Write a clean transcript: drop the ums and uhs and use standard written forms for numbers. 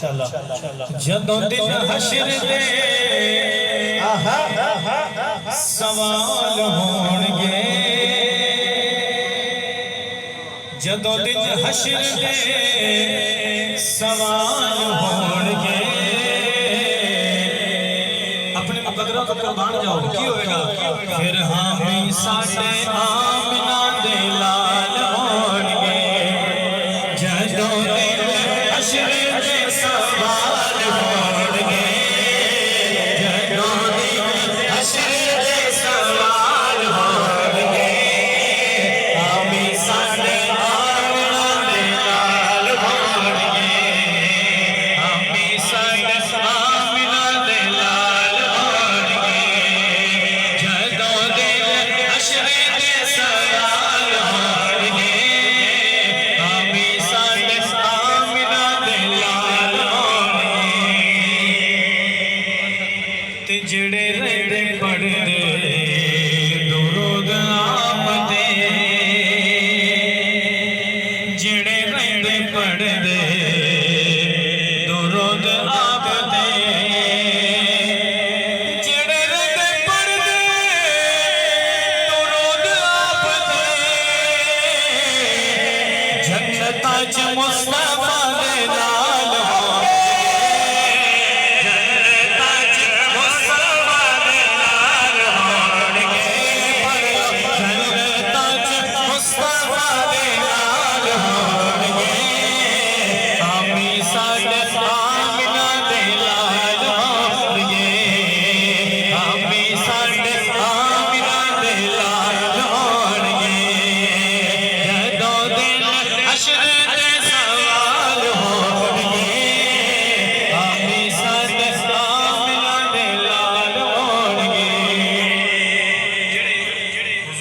जदों दिन हशर दे सवाल होणगे, जदों दिन हशर दे सवाल होणगे, अपने मुकद्दरों को कुर्बान जाओ की होएगा। फिर हामी साडे आमिना दे लाल होणगे, जदों दिन हशर दे सवाल होणगे, जदों दिन हशर दे सवाल होणगे, हामी साडे आमिना दे लाल होणगे, हामी साडे आमिना दे लाल होणगे, जदों दिन हशर दे सवाल होणगे, हामी साडे आमिना दे लाल होणगे। ते जेड़े रहंदे पढ़दे दुरूद आप दे, जेड़े रहंदे पढ़दे दुरूद आप दे, जेड़े रहंदे पढ़दे दुरूद आप दे, जन्नतां च मुस्तफा